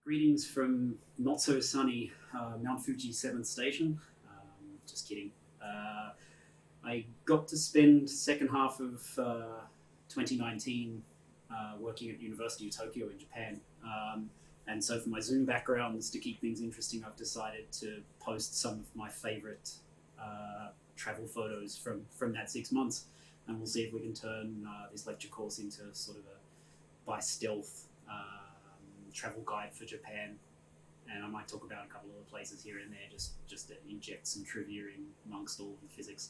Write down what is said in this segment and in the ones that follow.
Greetings from not so sunny Mount Fuji 7th Station. Just kidding. I got to spend second half of 2019 working at University of Tokyo in Japan. And so for my Zoom backgrounds, to keep things interesting, I've decided to post some of my favorite travel photos from that 6 months. And we'll see if we can turn this lecture course into sort of a by stealth travel guide for Japan. And I might talk about a couple of other places here and there just to inject some trivia in amongst all of the physics.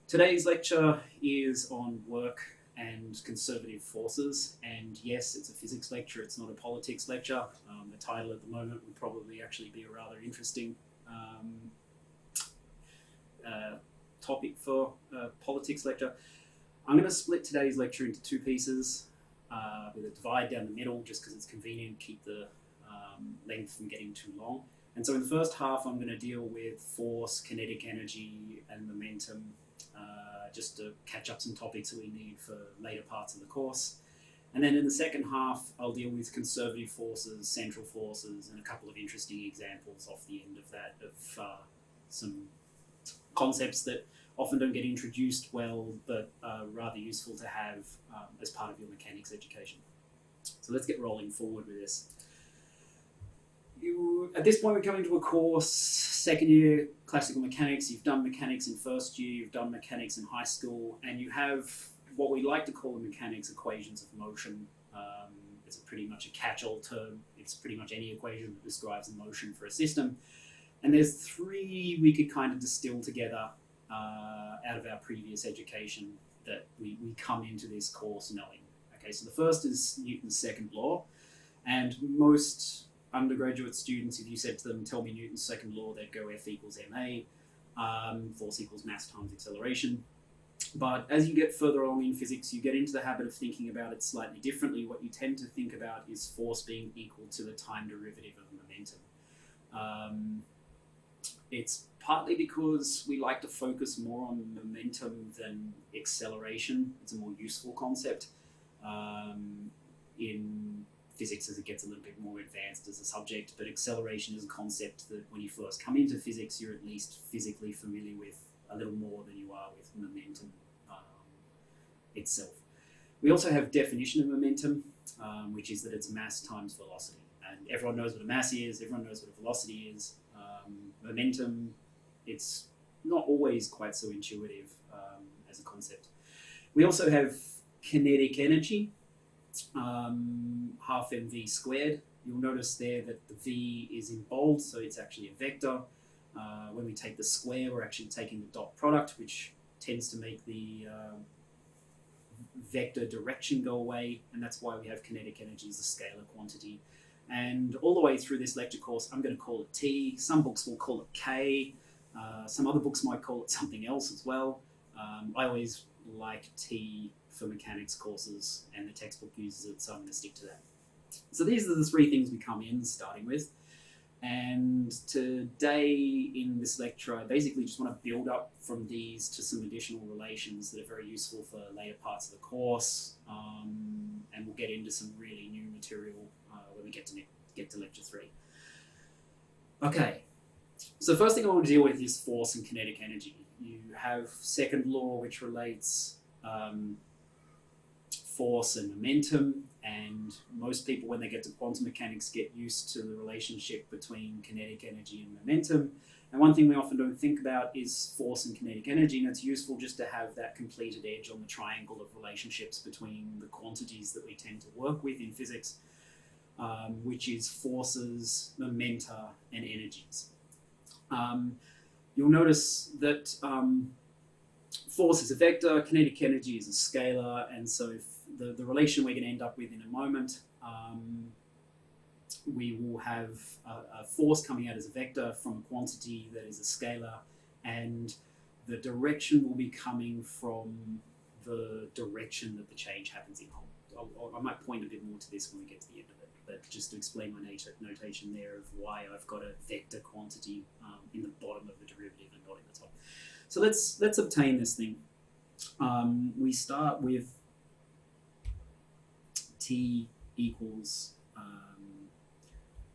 Today's lecture is on work and conservative forces, and yes, it's a physics lecture, it's not a politics lecture. The title at the moment would probably actually be a rather interesting topic for a politics lecture. I'm going to split today's lecture into two pieces with a divide down the middle just because it's convenient, keep the length from getting too long. And so in the first half I'm going to deal with force, kinetic energy and momentum, just to catch up some topics that we need for later parts of the course. And then in the second half I'll deal with conservative forces, central forces, and a couple of interesting examples off the end of that of some concepts that often don't get introduced well, but are rather useful to have as part of your mechanics education. So let's get rolling forward with this. At this point we're coming to a course, second year classical mechanics. You've done mechanics in first year, you've done mechanics in high school, and you have what we like to call in mechanics equations of motion. It's pretty much a catch-all term. It's pretty much any equation that describes the motion for a system. And there's three we could kind of distill together out of our previous education that we come into this course knowing. Okay, so the first is Newton's second law, and most undergraduate students, if you said to them, tell me Newton's second law, they'd go F equals ma, force equals mass times acceleration. But as you get further along in physics, you get into the habit of thinking about it slightly differently. What you tend to think about is force being equal to the time derivative of momentum. It's partly because we like to focus more on momentum than acceleration. It's a more useful concept in physics as it gets a little bit more advanced as a subject, but acceleration is a concept that when you first come into physics, you're at least physically familiar with a little more than you are with momentum itself. We also have definition of momentum, which is that it's mass times velocity. And everyone knows what a mass is, everyone knows what a velocity is. Momentum, it's not always quite so intuitive as a concept. We also have kinetic energy, half mv squared. You'll notice there that the v is in bold, so it's actually a vector. When we take the square, we're actually taking the dot product, which tends to make the vector direction go away, and that's why we have kinetic energy as a scalar quantity. And all the way through this lecture course, I'm going to call it T. Some books will call it K. Some other books might call it something else as well. I always like T for mechanics courses, and the textbook uses it, so I'm going to stick to that. So these are the three things we come in starting with. And today in this lecture, I basically just want to build up from these to some additional relations that are very useful for later parts of the course. And we'll get into some really new material when we get to lecture 3. Okay, so the first thing I want to deal with is force and kinetic energy. You have second law, which relates force and momentum, and most people when they get to quantum mechanics get used to the relationship between kinetic energy and momentum. And one thing we often don't think about is force and kinetic energy, and it's useful just to have that completed edge on the triangle of relationships between the quantities that we tend to work with in physics, which is forces, momenta, and energies. You'll notice that force is a vector, kinetic energy is a scalar, and so if the relation we're going to end up with in a moment, we will have a force coming out as a vector from a quantity that is a scalar, and the direction will be coming from the direction that the change happens in. I might point a bit more to this when we get to the end of it, but just to explain my notation there of why I've got a vector quantity in the bottom of the derivative and not in the top. So let's obtain this thing. We start with T equals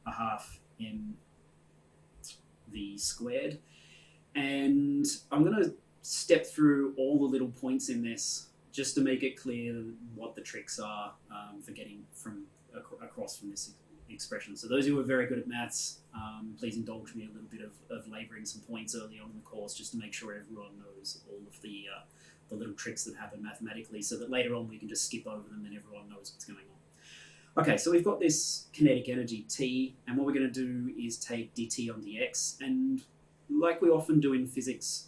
a half mv squared. And I'm going to step through all the little points in this just to make it clear what the tricks are for getting from across from this expression. So those who are very good at maths, please indulge me a little bit of labouring some points early on in the course just to make sure everyone knows all of the little tricks that happen mathematically, so that later on we can just skip over them and everyone knows what's going on. Okay, so we've got this kinetic energy T, and what we're going to do is take dt on dx, and like we often do in physics,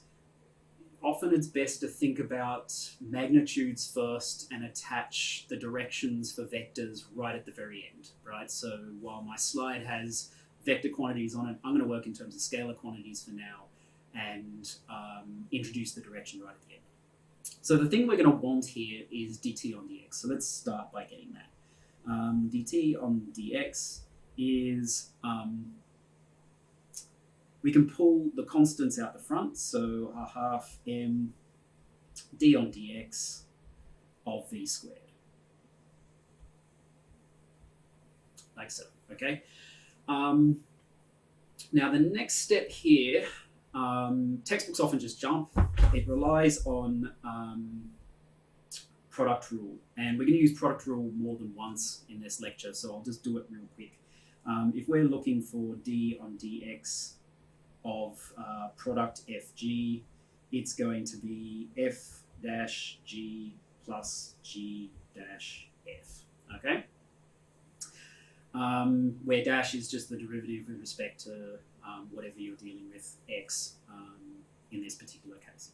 often it's best to think about magnitudes first and attach the directions for vectors right at the very end, right? So while my slide has vector quantities on it, I'm going to work in terms of scalar quantities for now and introduce the direction right at the end. So the thing we're going to want here is dt on dx. So let's start by getting that. Dt on dx is... we can pull the constants out the front, so a half m d on dx of v squared. Like so, okay? Now the next step here, textbooks often just jump. It relies on product rule, and we're going to use product rule more than once in this lecture, so I'll just do it real quick. If we're looking for d on dx of product fg, it's going to be f dash g plus g dash f, okay? Where dash is just the derivative with respect to whatever you're dealing with, x in this particular case.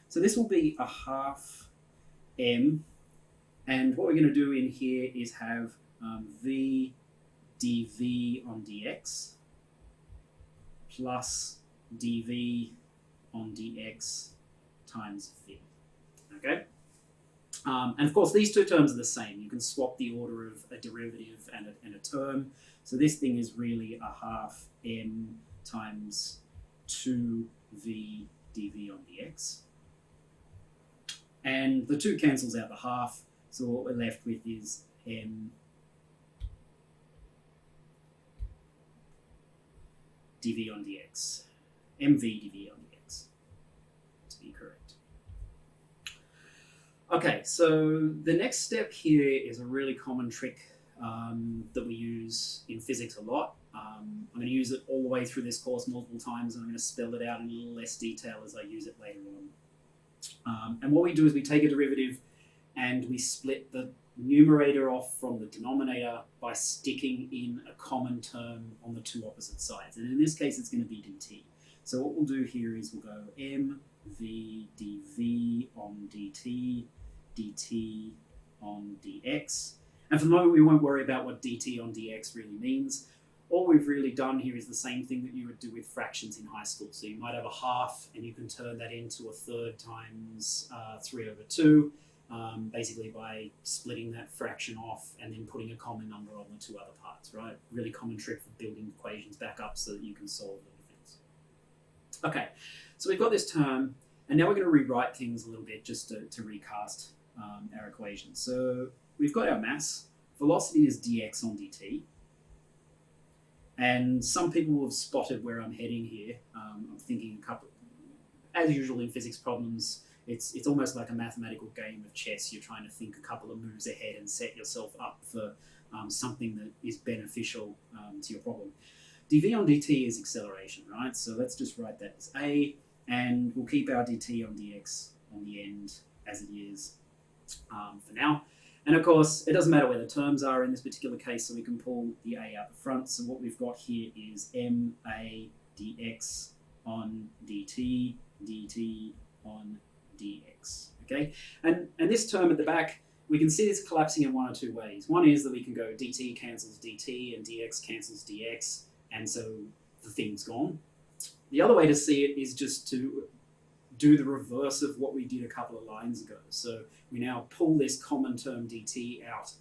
So this will be a half m, and what we're going to do in here is have v dv on dx plus dv on dx times v, okay? And of course, these two terms are the same. You can swap the order of a derivative and a term. So this thing is really a half m times 2v dv on dx. And the 2 cancels out the half, so what we're left with is m dv on dx, mv dv on dx, to be correct. Okay, so the next step here is a really common trick that we use in physics a lot. I'm going to use it all the way through this course multiple times, and I'm going to spell it out in a little less detail as I use it later on. And what we do is we take a derivative and we split the numerator off from the denominator by sticking in a common term on the 2 opposite sides. And in this case, it's going to be dt. So what we'll do here is we'll go mv dv on dt, dt on dx. And for the moment, we won't worry about what dt on dx really means. All we've really done here is the same thing that you would do with fractions in high school. So you might have a half, and you can turn that into a third times 3 over 2, basically by splitting that fraction off and then putting a common number on the 2 other parts, right? Really common trick for building equations back up so that you can solve little things. Okay, so we've got this term, and now we're going to rewrite things a little bit just to recast our equation. So we've got our mass. Velocity is dx on dt. And some people have spotted where I'm heading here. I'm thinking as usual in physics problems, it's almost like a mathematical game of chess. You're trying to think a couple of moves ahead and set yourself up for something that is beneficial to your problem. dv on dt is acceleration, right? So let's just write that as a, and we'll keep our dt on dx on the end as it is for now. And of course, it doesn't matter where the terms are in this particular case, so we can pull the a out the front. So what we've got here is ma dx on dt, dt on dx, okay? And this term at the back, we can see this collapsing in 1 or 2 ways. One is that we can go dt cancels dt and dx cancels dx, and so the thing's gone. The other way to see it is just to do the reverse of what we did a couple of lines ago. So we now pull this common term dt out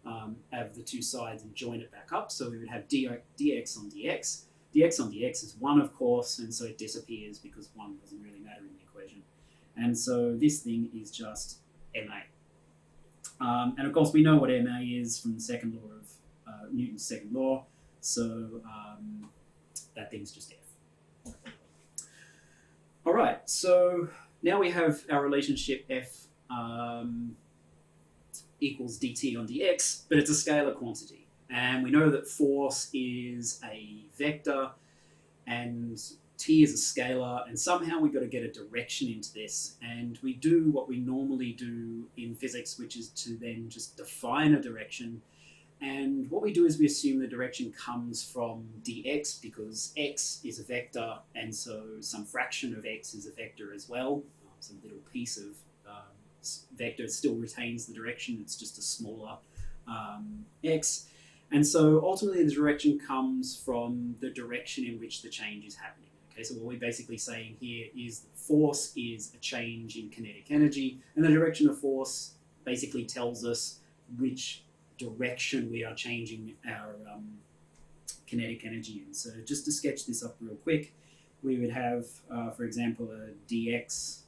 of the 2 sides and join it back up. So we would have dx on dx. Dx on dx is 1, of course, and so it disappears because 1 doesn't really matter in the equation. And so this thing is just ma. And of course, we know what ma is from the second law of Newton's second law. So that thing's just F. All right, so now we have our relationship F equals dt on dx, but it's a scalar quantity. And we know that force is a vector and t is a scalar, and somehow we've got to get a direction into this. And we do what we normally do in physics, which is to then just define a direction. And what we do is we assume the direction comes from dx, because x is a vector, and so some fraction of x is a vector as well. Some little piece of vector still retains the direction, it's just a smaller x. And so ultimately the direction comes from the direction in which the change is happening. Okay, so what we're basically saying here is that force is a change in kinetic energy, and the direction of force basically tells us which direction we are changing our kinetic energy in. So just to sketch this up real quick, we would have, for example, a dx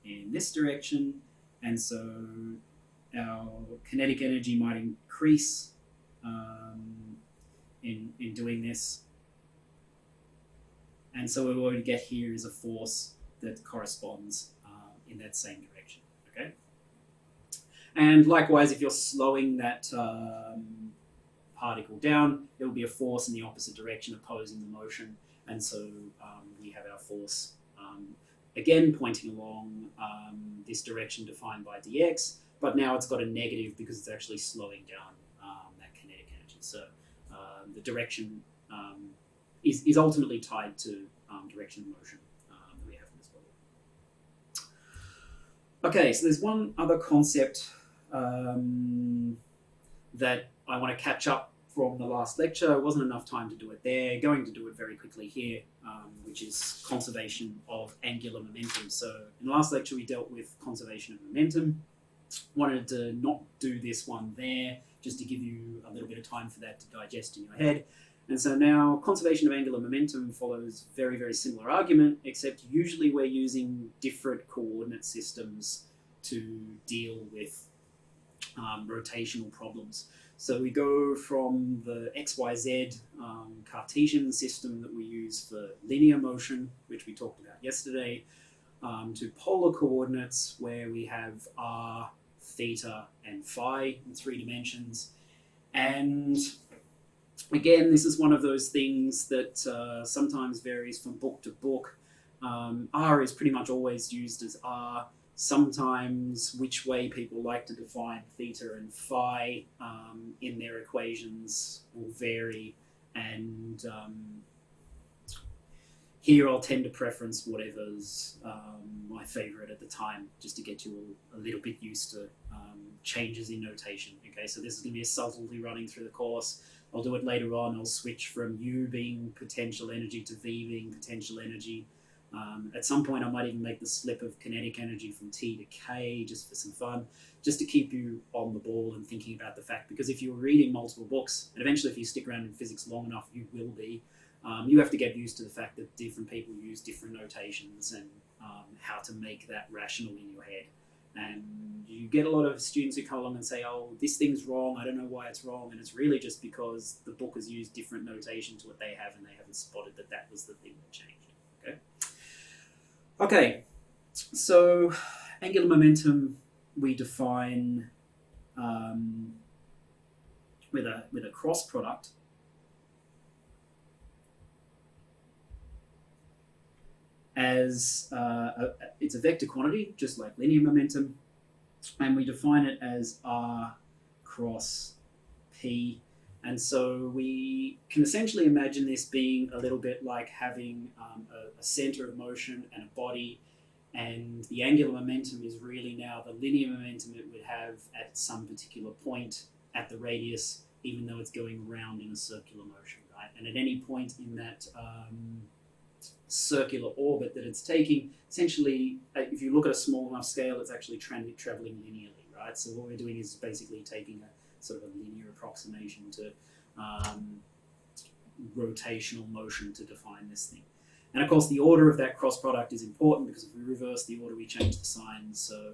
in this direction, and so our kinetic energy might increase in doing this. And so what we get here is a force that corresponds in that same direction. Okay. And likewise, if you're slowing that particle down, there will be a force in the opposite direction opposing the motion. And so we have our force again pointing along this direction defined by dx, but now it's got a negative because it's actually slowing down that kinetic energy. So the direction is ultimately tied to direction of motion that we have in this bubble. Okay, so there's one other concept that I want to catch up from the last lecture. There wasn't enough time to do it there. Going to do it very quickly here, which is conservation of angular momentum. So in the last lecture we dealt with conservation of momentum. Wanted to not do this one there, just to give you a little bit of time for that to digest in your head. And so now conservation of angular momentum follows very, very similar argument, except usually we're using different coordinate systems to deal with rotational problems. So we go from the XYZ Cartesian system that we use for linear motion, which we talked about yesterday, to polar coordinates where we have r, theta, and phi in 3 dimensions. And again, this is one of those things that sometimes varies from book to book. R is pretty much always used as R. Sometimes which way people like to define theta and phi in their equations will vary. And here I'll tend to preference whatever's my favorite at the time, just to get you all a little bit used to changes in notation. Okay, so this is going to be a subtlety running through the course. I'll do it later on. I'll switch from U being potential energy to V being potential energy. At some point I might even make the slip of kinetic energy from T to K, just for some fun, just to keep you on the ball and thinking about the fact, because if you're reading multiple books, and eventually if you stick around in physics long enough you will be, you have to get used to the fact that different people use different notations and how to make that rational in your head. And you get a lot of students who come along and say, oh, this thing's wrong, I don't know why it's wrong, and it's really just because the book has used different notation to what they have and they haven't spotted that that was the thing that changed. Okay, so angular momentum we define with a cross product as it's a vector quantity, just like linear momentum, and we define it as R cross P. And so we can essentially imagine this being a little bit like having a center of motion and a body, and the angular momentum is really now the linear momentum it would have at some particular point at the radius, even though it's going around in a circular motion, right? And at any point in that circular orbit that it's taking, essentially, if you look at a small enough scale, it's actually traveling linearly, right? So what we're doing is basically taking a sort of a linear approximation to rotational motion to define this thing. And of course the order of that cross product is important, because if we reverse the order we change the sign. So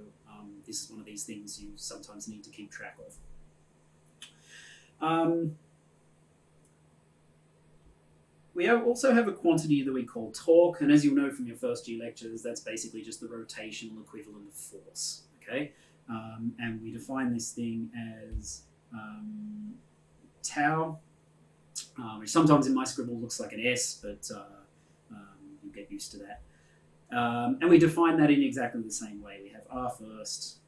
this is one of these things you sometimes need to keep track of. we also have a quantity that we call torque, and as you'll know from your first year lectures, that's basically just the rotational equivalent of force. Okay, and we define this thing as tau, which sometimes in my scribble looks like an S, but you'll get used to that. And we define that in exactly the same way. We have R first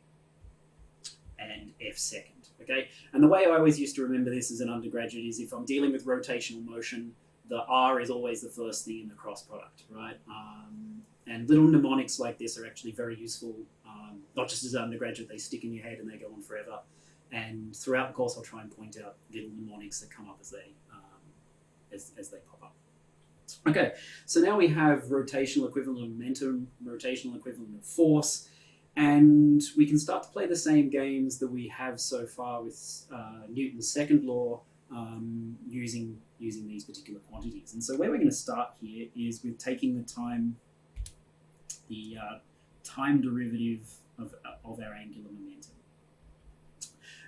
and F second. Okay, and the way I always used to remember this as an undergraduate is if I'm dealing with rotational motion, the R is always the first thing in the cross product, right? And little mnemonics like this are actually very useful, not just as an undergraduate, they stick in your head and they go on forever. And throughout the course, I'll try and point out little mnemonics that come up as they pop up. Okay, so now we have rotational equivalent of momentum, rotational equivalent of force, and we can start to play the same games that we have so far with Newton's second law using these particular quantities. And so where we're going to start here is with taking the time derivative of our angular momentum.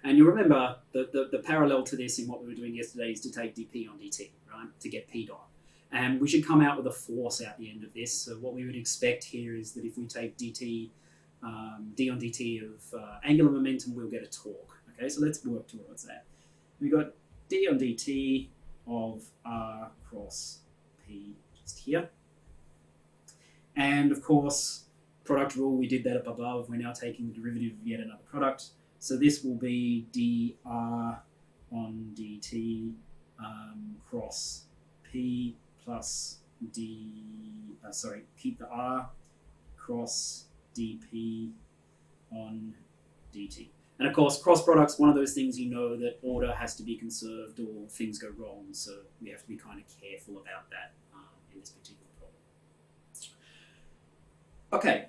And you remember the parallel to this in what we were doing yesterday is to take dp on dt, right, to get p dot. And we should come out with a force out the end of this. So what we would expect here is that if we take dt, d on dt of angular momentum, we'll get a torque. Okay, so let's work towards that. We've got d on dt of r cross p just here. And of course, product rule, we did that up above. We're now taking the derivative of yet another product. So this will be dr on dt cross p plus keep the r cross dp on dt. And of course, cross products, one of those things you know that order has to be conserved or things go wrong. So we have to be kind of careful about that in this particular problem. Okay,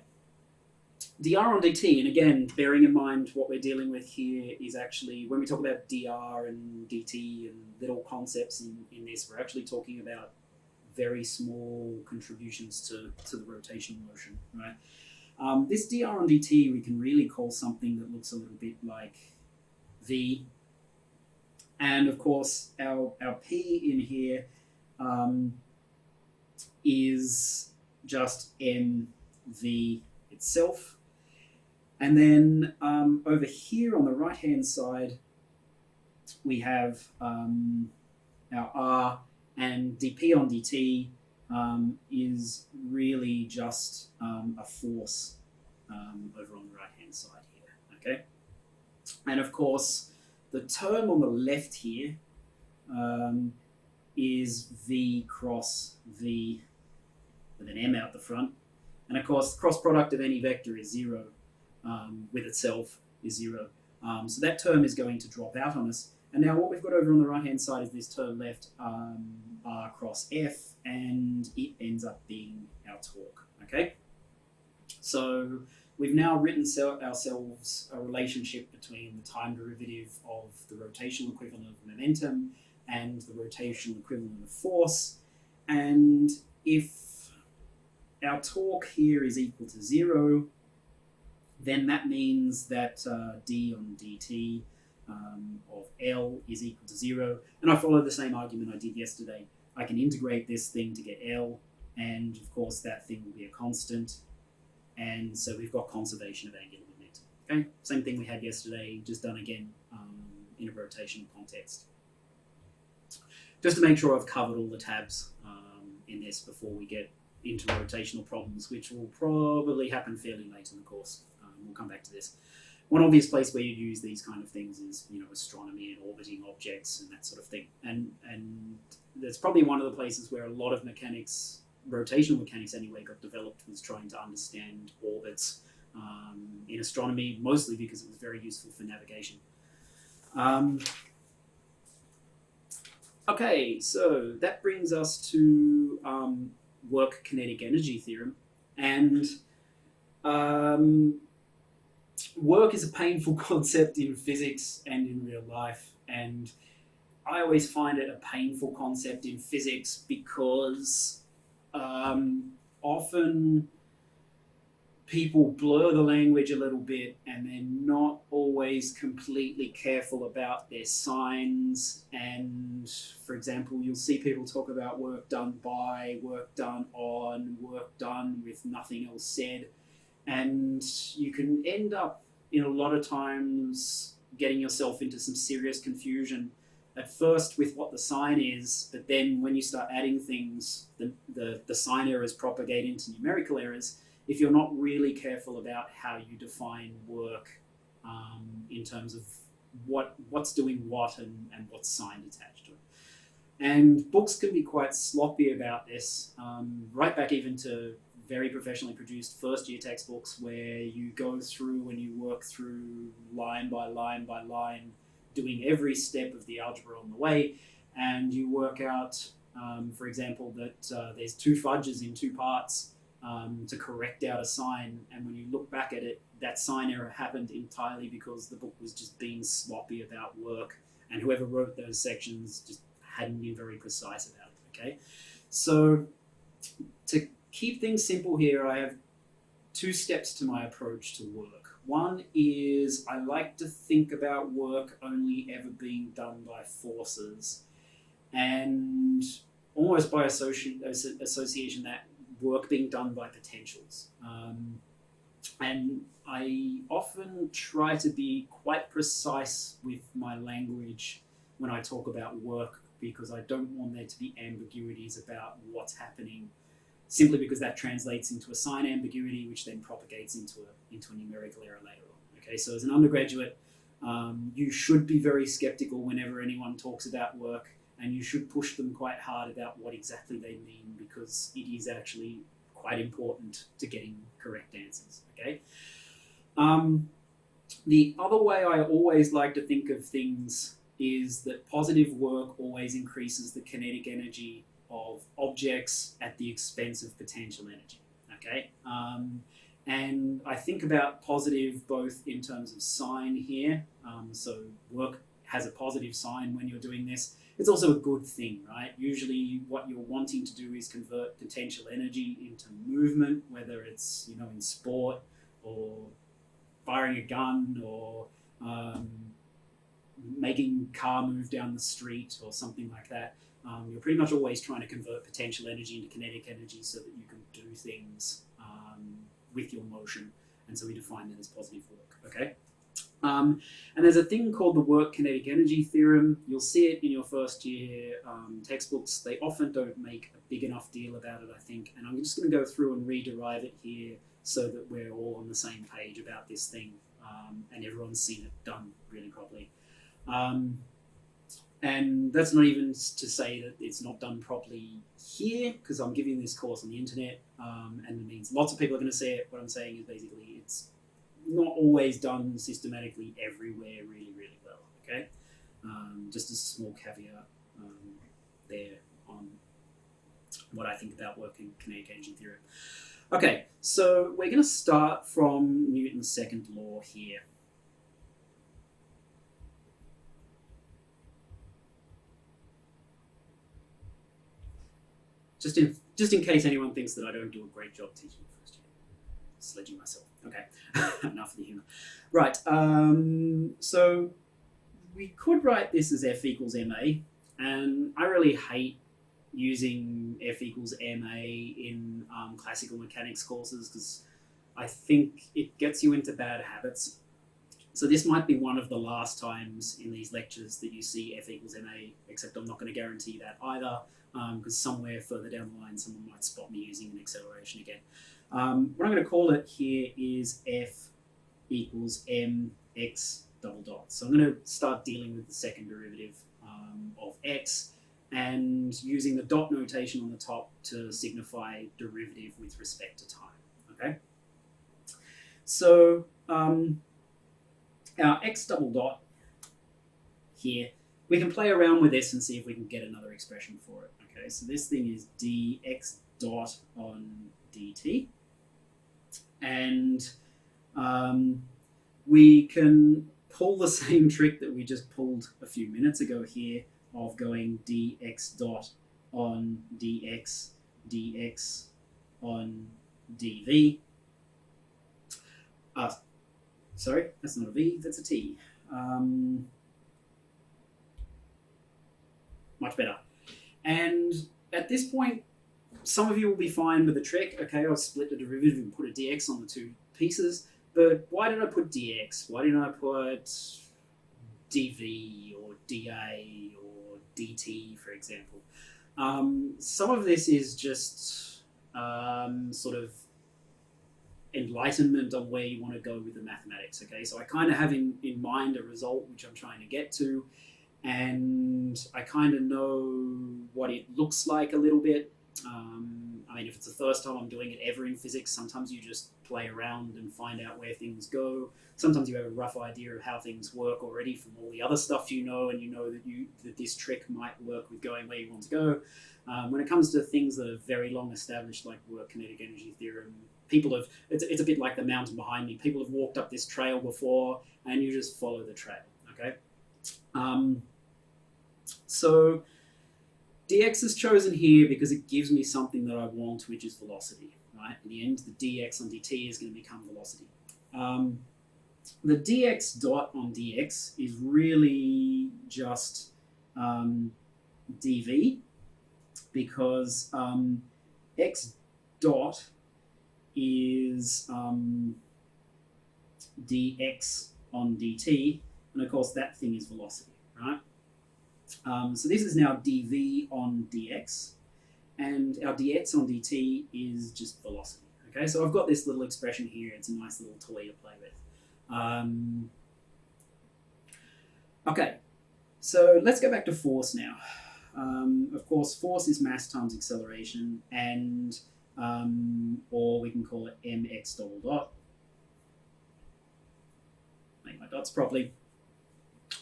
dr on dt, and again, bearing in mind what we're dealing with here is actually, when we talk about dr and dt and little concepts in this, we're actually talking about very small contributions to the rotational motion, right? This dr on dt we can really call something that looks a little bit like v, and of course our p in here is just mv itself, and then over here on the right hand side we have our r, and dp on dt is really just a force over on the right hand side here, okay? And of course the term on the left here is v cross v with an m out the front, and of course the cross product of any vector is 0 with itself is 0, so that term is going to drop out on us. And now what we've got over on the right hand side is this term left, r cross f, and it ends up being our torque, okay? So we've now written ourselves a relationship between the time derivative of the rotational equivalent of momentum and the rotational equivalent of force, and if our torque here is equal to 0, then that means that d on dt of L is equal to 0. And I follow the same argument I did yesterday. I can integrate this thing to get L, and of course that thing will be a constant. And so we've got conservation of angular momentum. Okay, same thing we had yesterday, just done again in a rotational context. Just to make sure I've covered all the tabs in this before we get into rotational problems, which will probably happen fairly late in the course. We'll come back to this. One obvious place where you use these kind of things is, you know, astronomy and orbiting objects and that sort of thing. And that's probably one of the places where a lot of mechanics, rotational mechanics anyway, got developed, was trying to understand orbits in astronomy, mostly because it was very useful for navigation. Okay, so that brings us to work kinetic energy theorem. And work is a painful concept in physics and in real life, and I always find it a painful concept in physics because often people blur the language a little bit and they're not always completely careful about their signs. And for example, you'll see people talk about work done by, work done on, work done with nothing else said. And you can end up in a lot of times getting yourself into some serious confusion at first with what the sign is, but then when you start adding things, the sign errors propagate into numerical errors if you're not really careful about how you define work in terms of what's doing what and what's signed attached to it. And books can be quite sloppy about this, right back even to very professionally produced first-year textbooks where you go through and you work through line by line by line, doing every step of the algebra on the way, and you work out, for example, that there's two fudges in two parts to correct out a sign, and when you look back at it, that sign error happened entirely because the book was just being sloppy about work, and whoever wrote those sections just hadn't been very precise about it, okay? So to keep things simple here, I have two steps to my approach to work. One is I like to think about work only ever being done by forces, and almost by association that work being done by potentials. And I often try to be quite precise with my language when I talk about work because I don't want there to be ambiguities about what's happening, simply because that translates into a sign ambiguity, which then propagates into a numerical error later on. Okay, so as an undergraduate, you should be very skeptical whenever anyone talks about work, and you should push them quite hard about what exactly they mean, because it is actually quite important to getting correct answers. Okay. The other way I always like to think of things is that positive work always increases the kinetic energy of objects at the expense of potential energy, okay? And I think about positive both in terms of sign here, so work has a positive sign when you're doing this. It's also a good thing, right? Usually what you're wanting to do is convert potential energy into movement, whether it's, you know, in sport or firing a gun or making a car move down the street or something like that. You're pretty much always trying to convert potential energy into kinetic energy so that you can do things with your motion. And so we define that as positive work, okay? And there's a thing called the work kinetic energy theorem. You'll see it in your first year textbooks. They often don't make a big enough deal about it, I think. And I'm just going to go through and rederive it here so that we're all on the same page about this thing and everyone's seen it done really properly. And that's not even to say that it's not done properly here, because I'm giving this course on the internet, and it means lots of people are going to see it. What I'm saying is basically it's not always done systematically everywhere really, really well, okay? Just as a small caveat there on what I think about working kinetic energy theory. Okay, so we're going to start from Newton's second law here. Just in case anyone thinks that I don't do a great job teaching first year. Sledging myself. Okay, enough of the humour. Right, so we could write this as F equals MA, and I really hate using F equals MA in classical mechanics courses because I think it gets you into bad habits. So this might be one of the last times in these lectures that you see F equals MA, except I'm not going to guarantee that either, because somewhere further down the line someone might spot me using an acceleration again. What I'm going to call it here is F equals mx double dot. So I'm going to start dealing with the second derivative of x and using the dot notation on the top to signify derivative with respect to time. Okay. So our x double dot here, we can play around with this and see if we can get another expression for it. Okay, so this thing is dx dot on dt. And we can pull the same trick that we just pulled a few minutes ago here of going dx dot on dx, dx on dv. Sorry, that's not a V, that's a T. Much better. And at this point, some of you will be fine with the trick. Okay, I'll split the derivative and put a dx on the two pieces. But why did I put dx? Why didn't I put dv or dA or dt, for example? Some of this is just sort of enlightenment on where you want to go with the mathematics. Okay, so I kind of have in mind a result which I'm trying to get to, and I kind of know what it looks like a little bit. I mean, if it's the first time I'm doing it ever in physics, sometimes you just play around and find out where things go. Sometimes you have a rough idea of how things work already from all the other stuff you know, and you know that this trick might work with going where you want to go. When it comes to things that are very long established, like kinetic energy theorem, people have, it's a bit like the mountain behind me. People have walked up this trail before, and you just follow the trail, okay? So dx is chosen here because it gives me something that I want, which is velocity, right? In the end, the dx on dt is going to become velocity. The dx dot on dx is really just dv, because x dot is dx on dt, and of course that thing is velocity, right? So this is now dv on dx, and our dx on dt is just velocity. Okay, so I've got this little expression here. It's a nice little toy to play with. Okay, so let's go back to force now. Of course, force is mass times acceleration, and or we can call it mx double dot. Make my dots properly.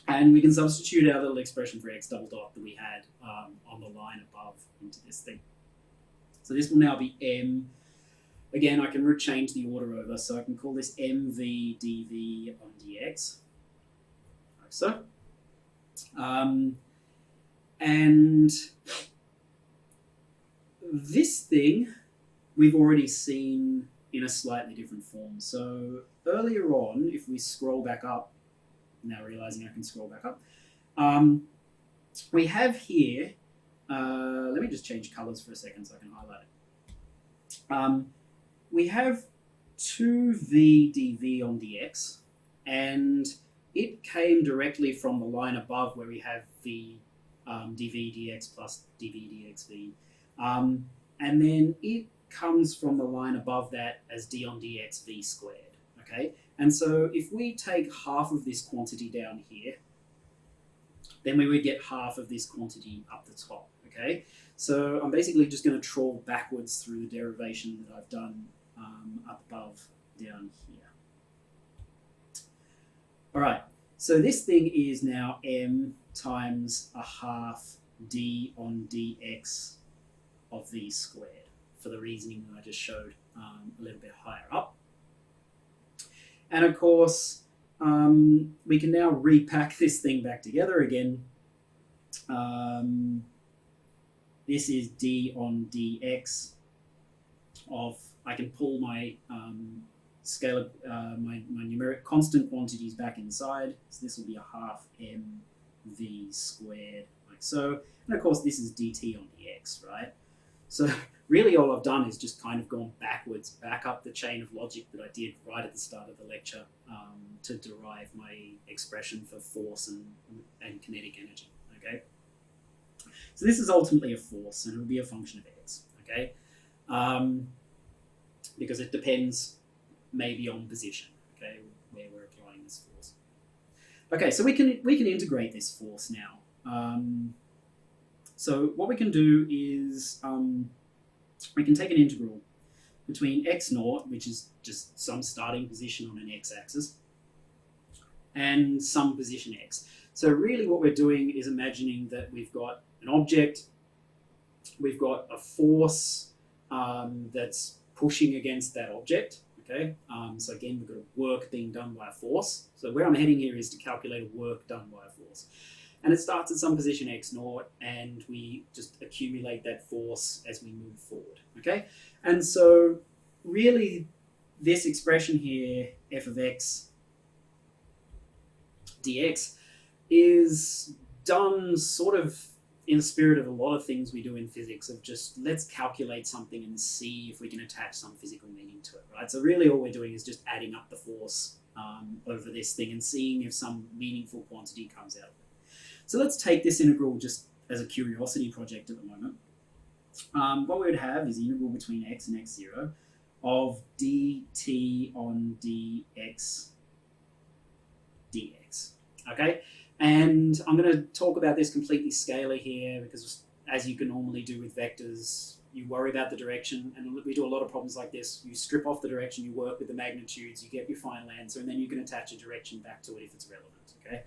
And we can substitute our little expression for x double dot that we had on the line above into this thing. So this will now be m. Again, I can change the order over, so I can call this mv dv on dx, like so. And this thing we've already seen in a slightly different form. So earlier on, if we scroll back up, now realizing I can scroll back up, we have here, let me just change colors for a second so I can highlight it. We have 2v dv on dx, and it came directly from the line above where we have v dv dx plus dv dxv. And then it comes from the line above that as d on dx v squared, okay? And so if we take half of this quantity down here, then we would get half of this quantity up the top, okay? So I'm basically just going to trawl backwards through the derivation that I've done up above down here. All right, so this thing is now m times a half d on dx of v squared, for the reasoning that I just showed a little bit higher up. And of course, we can now repack this thing back together again. This is d on dx of, I can pull my scalar, my numeric constant quantities back inside. So this will be a half mv squared, like so. And of course, this is dt on dx, right? So really all I've done is just kind of gone backwards, back up the chain of logic that I did right at the start of the lecture to derive my expression for force and kinetic energy, okay? So this is ultimately a force, and it will be a function of x, okay? Because it depends maybe on position, okay, where we're applying this force. Okay, so we can integrate this force now. So what we can do is we can take an integral between x naught, which is just some starting position on an x-axis, and some position x. So really what we're doing is imagining that we've got an object, we've got a force that's pushing against that object, okay? So again, we've got a work being done by a force. So where I'm heading here is to calculate a work done by a force. And it starts at some position x naught, and we just accumulate that force as we move forward, okay? And so really this expression here, f of x dx, is done sort of in the spirit of a lot of things we do in physics, of just let's calculate something and see if we can attach some physical meaning to it, right? So really all we're doing is just adding up the force over this thing and seeing if some meaningful quantity comes out of it. So let's take this integral just as a curiosity project at the moment. What we would have is the integral between x and x0 of dt on dx dx, okay? And I'm going to talk about this completely scalar here because, as you can normally do with vectors, you worry about the direction, and we do a lot of problems like this. You strip off the direction, you work with the magnitudes, you get your final answer, and then you can attach a direction back to it if it's relevant, okay?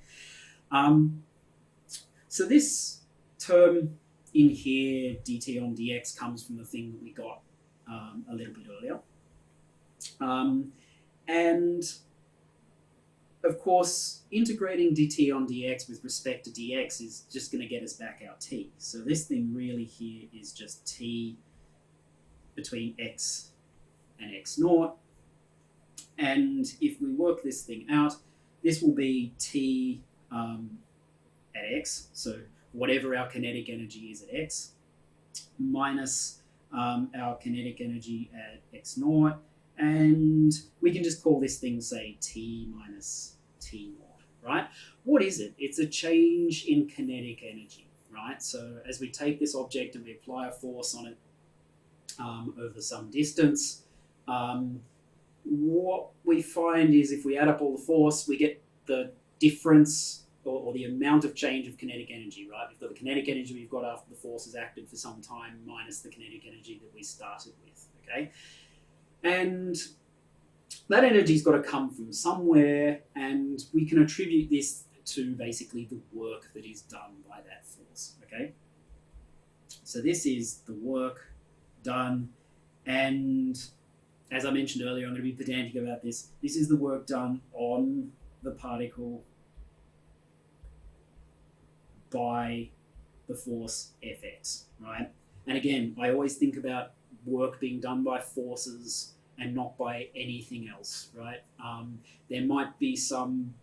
So this term in here, dt on dx, comes from the thing that we got a little bit earlier. And of course, integrating dt on dx with respect to dx is just going to get us back our t. So this thing really here is just t between x and x naught. And if we work this thing out, this will be t at x, so whatever our kinetic energy is at x, minus our kinetic energy at x naught. And we can just call this thing, say, t minus t naught, right? What is it? It's a change in kinetic energy, right? So as we take this object and we apply a force on it over some distance, what we find is if we add up all the force, we get the difference or the amount of change of kinetic energy, right? We've got the kinetic energy we've got after the force has acted for some time minus the kinetic energy that we started with, okay? And that energy's got to come from somewhere, and we can attribute this to basically the work that is done by that force, okay? So this is the work done, and as I mentioned earlier, I'm going to be pedantic about this. This is the work done on the particle by the force Fx, right? And again, I always think about work being done by forces and not by anything else, right? There might be some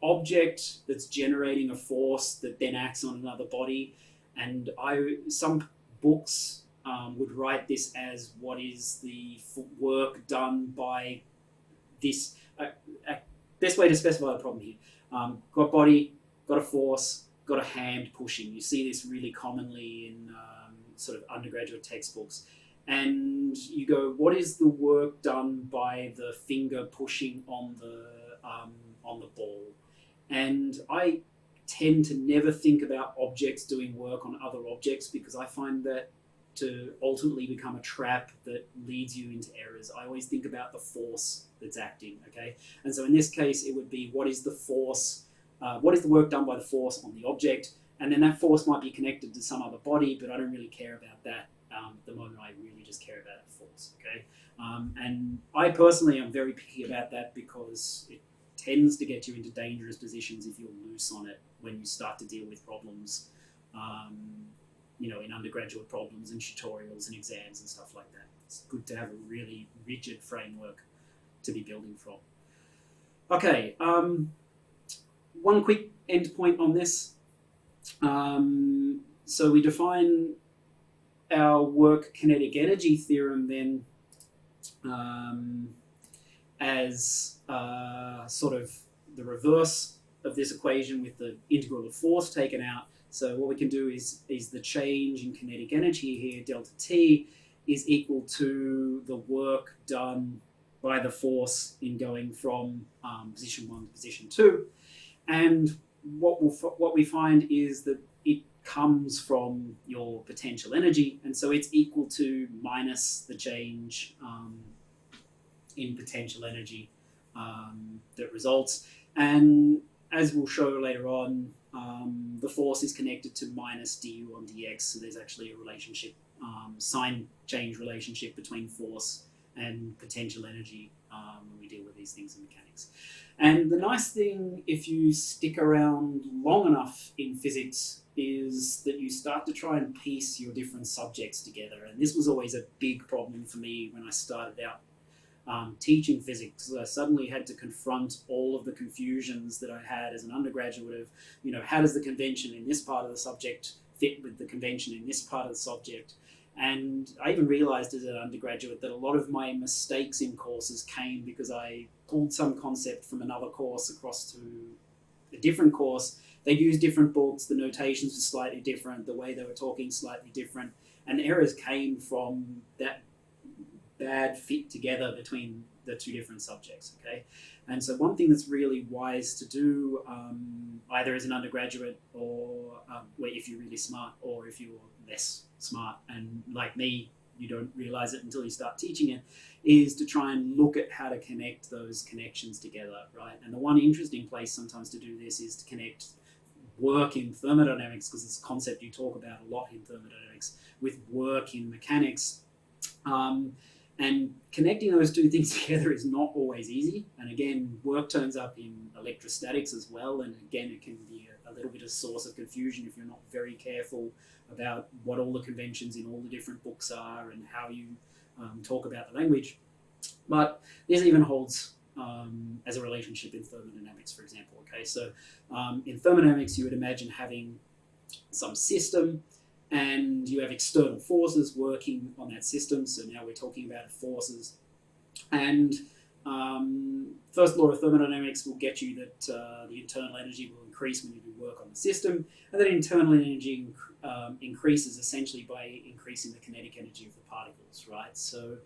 object that's generating a force that then acts on another body, and some books would write this as what is the work done by this. Best way to specify the problem here: got body, got a force, got a hand pushing. You see this really commonly in sort of undergraduate textbooks. And you go, what is the work done by the finger pushing on the ball? And I tend to never think about objects doing work on other objects because I find that to ultimately become a trap that leads you into errors. I always think about the force that's acting, okay? And so in this case, it would be what is the force, what is the work done by the force on the object? And then that force might be connected to some other body, but I don't really care about that. At the moment, I really just care about a force, okay? And I personally am very picky about that because it tends to get you into dangerous positions if you're loose on it when you start to deal with problems, in undergraduate problems and tutorials and exams and stuff like that. It's good to have a really rigid framework to be building from. Okay, one quick end point on this. So we define our work kinetic energy theorem then as sort of the reverse of this equation with the integral of force taken out. So what we can do is the change in kinetic energy here, delta T, is equal to the work done by the force in going from position 1 to position 2. And what we find is that it comes from your potential energy, and so it's equal to minus the change in potential energy that results. And as we'll show later on, the force is connected to minus du on dx, so there's actually a relationship, sign change relationship between force and potential energy when we deal with these things in mechanics. And the nice thing, if you stick around long enough in physics, is that you start to try and piece your different subjects together. And this was always a big problem for me when I started out teaching physics. I suddenly had to confront all of the confusions that I had as an undergraduate of, how does the convention in this part of the subject fit with the convention in this part of the subject? And I even realized as an undergraduate that a lot of my mistakes in courses came because I pulled some concept from another course across to a different course. They used different books, the notations were slightly different, the way they were talking slightly different, and errors came from that bad fit together between the two different subjects, okay? And so one thing that's really wise to do, either as an undergraduate or if you're really smart or if you're less smart, and like me, you don't realize it until you start teaching it, is to try and look at how to connect those connections together, right? And the one interesting place sometimes to do this is to connect work in thermodynamics, because it's a concept you talk about a lot in thermodynamics, with work in mechanics. And connecting those two things together is not always easy. And again, work turns up in electrostatics as well. And again, it can be a little bit of source of confusion if you're not very careful about what all the conventions in all the different books are and how you talk about the language. But this even holds as a relationship in thermodynamics, for example. Okay, so in thermodynamics, you would imagine having some system, and you have external forces working on that system. So now we're talking about forces. And first law of thermodynamics will get you that the internal energy will increase when you do work on the system. And that internal energy increases essentially by increasing the kinetic energy of the particles, right? So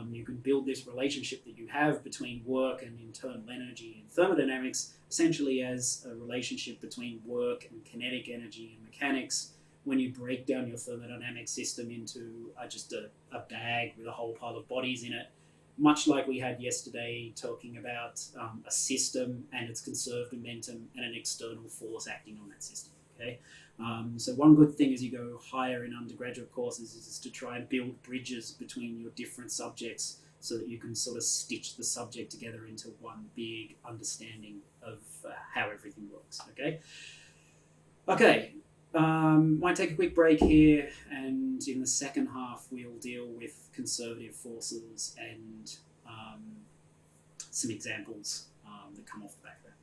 you can build this relationship that you have between work and internal energy in thermodynamics essentially as a relationship between work and kinetic energy in mechanics, when you break down your thermodynamic system into just a bag with a whole pile of bodies in it, much like we had yesterday talking about a system and its conserved momentum and an external force acting on that system. Okay, so one good thing as you go higher in undergraduate courses is to try and build bridges between your different subjects so that you can sort of stitch the subject together into one big understanding of how everything works. Okay. Might take a quick break here, and in the second half we'll deal with conservative forces and some examples that come off the back of that.